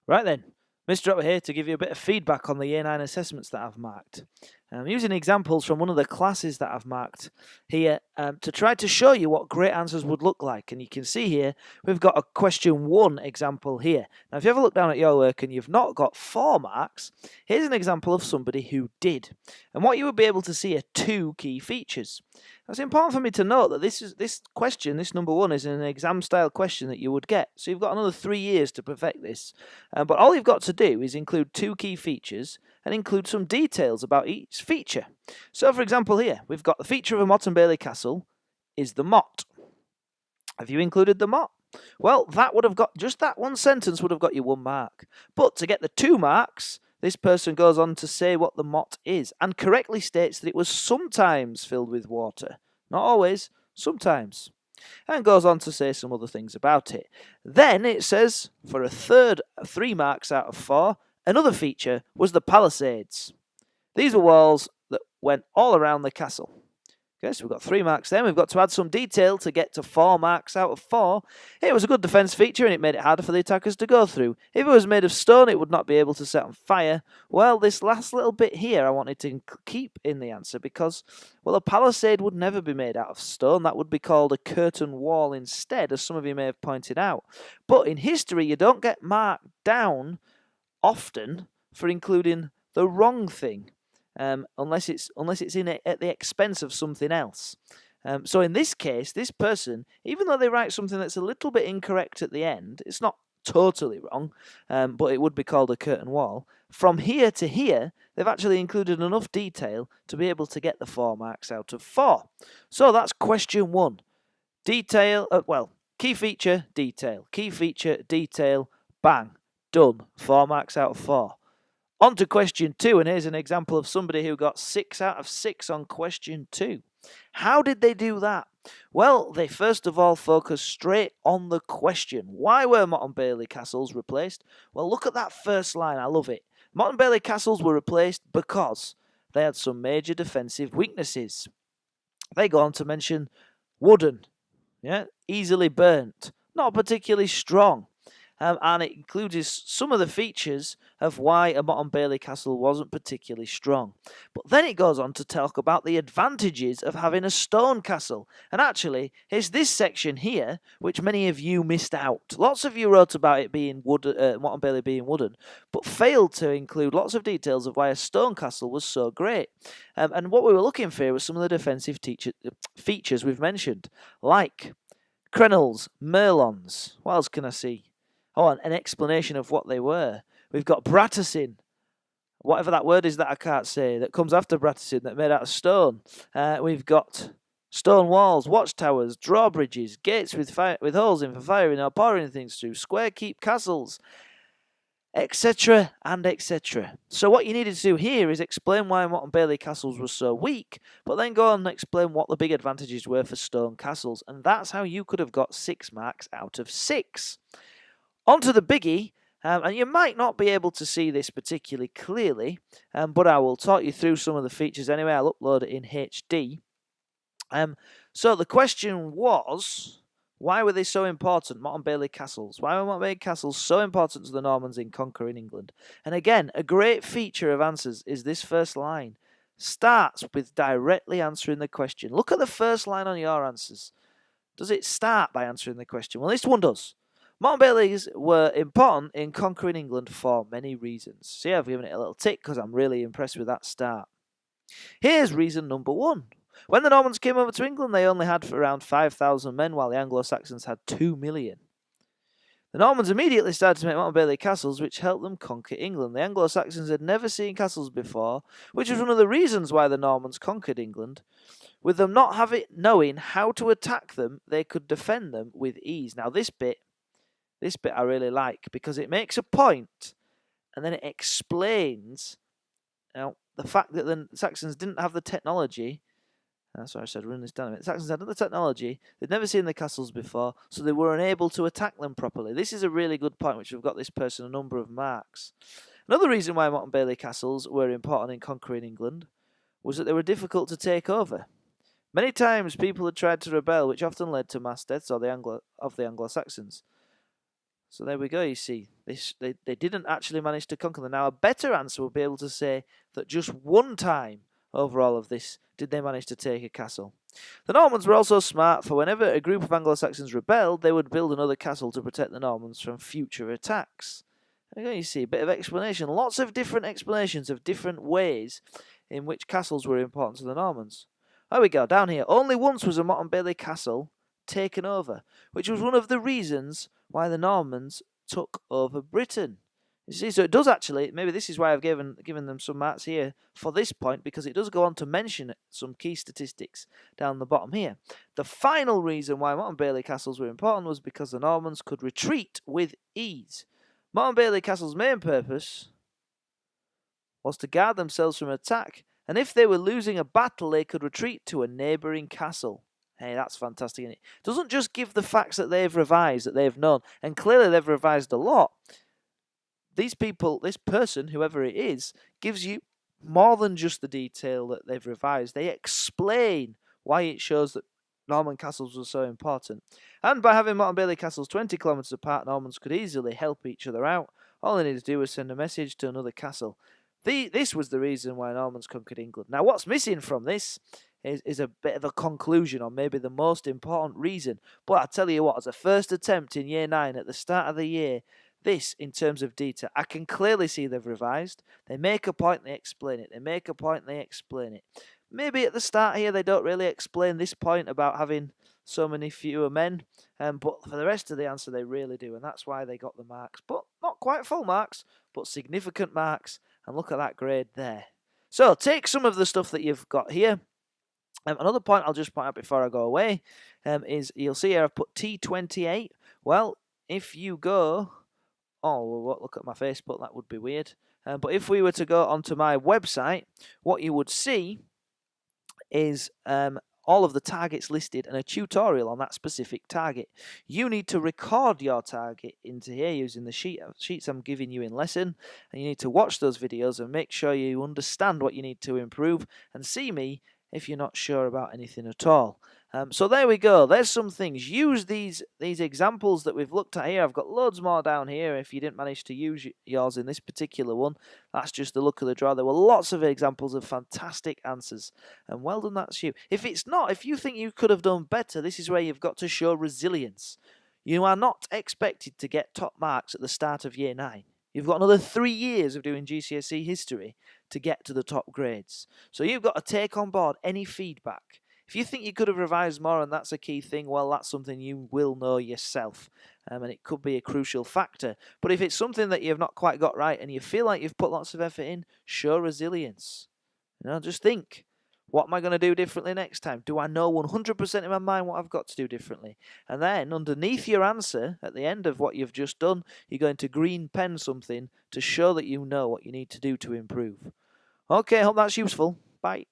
Right then, Mr. Upper here to give you a bit of feedback on the Year 9 assessments that I've marked. I'm using examples from one of the classes that I've marked here to try to show you what great answers would look like. And you can see here, we've got a question 1 example here. Now, if you ever look down at your work and you've not got 4 marks, here's an example of somebody who did. And what you would be able to see are 2 key features. Now, it's important for me to note that this question, this number 1, is an exam-style question that you would get. So you've got another 3 years to perfect this. But all you've got to do is include 2 key features and include some details about each feature. So, for example, here we've got the feature of a Motte and Bailey castle is the motte. Have you included the motte? Well, that would have got just that one sentence would have got you 1 mark. But to get the 2 marks, this person goes on to say what the motte is and correctly states that it was sometimes filled with water. Not always, sometimes. And goes on to say some other things about it. Then it says, for a third, 3 marks out of 4, another feature was the Palisades. These were walls that went all around the castle. Okay, so we've got 3 marks then. We've got to add some detail to get to 4 marks out of 4. It was a good defence feature and it made it harder for the attackers to go through. If it was made of stone, it would not be able to set on fire. Well, this last little bit here I wanted to keep in the answer because, well, a palisade would never be made out of stone. That would be called a curtain wall instead, as some of you may have pointed out. But in history, you don't get marked down often for including the wrong thing. Unless it's in it at the expense of something else. So in this case, this person, even though they write something that's a little bit incorrect at the end, it's not totally wrong, but it would be called a curtain wall. From here to here, they've actually included enough detail to be able to get the 4 marks out of 4. So that's question 1. Detail, key feature, detail. Key feature, detail, bang, done. 4 marks out of 4. On to question 2, and here's an example of somebody who got 6 out of 6 on question 2. How did they do that? Well, they first of all focused straight on the question. Why were Motte and Bailey castles replaced? Well, look at that first line. I love it. Motte and Bailey castles were replaced because they had some major defensive weaknesses. They go on to mention wooden, easily burnt, not particularly strong. And it includes some of the features of why a Motte and Bailey castle wasn't particularly strong. But then it goes on to talk about the advantages of having a stone castle. And actually, it's this section here which many of you missed out. Lots of you wrote about it being Motte and Bailey being wooden, but failed to include lots of details of why a stone castle was so great. And what we were looking for was some of the defensive features we've mentioned, like crenels, merlons. What else can I see? Oh, an explanation of what they were. We've got bratticin, whatever that word is that I can't say, that comes after bratticin, that made out of stone. We've got stone walls, watchtowers, drawbridges, gates with holes in for firing or pouring things through, square keep castles, etc. and etc. So what you needed to do here is explain why Motte and Bailey castles were so weak, but then go on and explain what the big advantages were for stone castles, and that's how you could have got 6 marks out of 6. On to the biggie, and you might not be able to see this particularly clearly, but I will talk you through some of the features anyway. I'll upload it in HD. So the question was, why were they so important, Motte and Bailey castles? Why were Motte and Bailey castles so important to the Normans in conquering England? And again, a great feature of answers is this first line. Starts with directly answering the question. Look at the first line on your answers. Does it start by answering the question? Well, this one does. Motte and Baileys were important in conquering England for many reasons. See, I've given it a little tick because I'm really impressed with that start. Here's reason number 1. When the Normans came over to England, they only had around 5,000 men, while the Anglo-Saxons had 2 million. The Normans immediately started to make Motte and Bailey castles, which helped them conquer England. The Anglo-Saxons had never seen castles before, which was one of the reasons why the Normans conquered England. With them not knowing how to attack them, they could defend them with ease. Now, this bit I really like because it makes a point and then it explains the fact that the Saxons didn't have the technology. Sorry, I said run this down a minute. The Saxons hadn't the technology. They'd never seen the castles before, so they were unable to attack them properly. This is a really good point, which we've got this person a number of marks. Another reason why Motte and Bailey castles were important in conquering England was that they were difficult to take over. Many times people had tried to rebel, which often led to mass deaths of the Anglo-Saxons. So there we go, you see. They didn't actually manage to conquer them. Now, a better answer would be able to say that just one time over all of this did they manage to take a castle. The Normans were also smart, for whenever a group of Anglo-Saxons rebelled, they would build another castle to protect the Normans from future attacks. There you go, you see, a bit of explanation. Lots of different explanations of different ways in which castles were important to the Normans. There we go, down here. Only once was a Motte and Bailey castle taken over, which was one of the reasons why the Normans took over Britain. You see, so it does actually, maybe this is why I've given them some marks here for this point, because it does go on to mention some key statistics down the bottom here. The final reason why Motte and Bailey castles were important was because the Normans could retreat with ease. Motte and Bailey castle's main purpose was to guard themselves from attack, and if they were losing a battle, they could retreat to a neighbouring castle. Hey, that's fantastic, isn't it? It doesn't just give the facts that they've revised, that they've known, and clearly they've revised a lot. These people, this person, whoever it is, gives you more than just the detail that they've revised. They explain why it shows that Norman castles were so important. And by having Motte and Bailey castles 20 kilometres apart, Normans could easily help each other out. All they needed to do was send a message to another castle. This was the reason why Normans conquered England. Now, what's missing from this is a bit of a conclusion, or maybe the most important reason. But I tell you what, as a first attempt in Year 9 at the start of the year, this, in terms of detail, I can clearly see they've revised. They make a point, they explain it. They make a point, they explain it. Maybe at the start here they don't really explain this point about having so many fewer men, but for the rest of the answer they really do, and that's why they got the marks. But not quite full marks, but significant marks, and look at that grade there. So take some of the stuff that you've got here. Another point I'll just point out before I go away is you'll see here I've put T28. Well, if you go... Oh, well, look at my Facebook, that would be weird. But if we were to go onto my website, what you would see is all of the targets listed and a tutorial on that specific target. You need to record your target into here using the sheets I'm giving you in lesson, and you need to watch those videos and make sure you understand what you need to improve, and see me if you're not sure about anything at all. So there we go. There's some things. Use these examples that we've looked at here. I've got loads more down here. If you didn't manage to use yours in this particular one, that's just the luck of the draw. There were lots of examples of fantastic answers. And well done, that's you. If it's not, if you think you could have done better, this is where you've got to show resilience. You are not expected to get top marks at the start of Year 9. You've got another 3 years of doing GCSE history to get to the top grades. So you've got to take on board any feedback. If you think you could have revised more and that's a key thing, well, that's something you will know yourself. And it could be a crucial factor. But if it's something that you've not quite got right and you feel like you've put lots of effort in, show resilience. Just think, what am I going to do differently next time? Do I know 100% in my mind what I've got to do differently? And then underneath your answer, at the end of what you've just done, you're going to green pen something to show that you know what you need to do to improve. Okay, hope that's useful. Bye.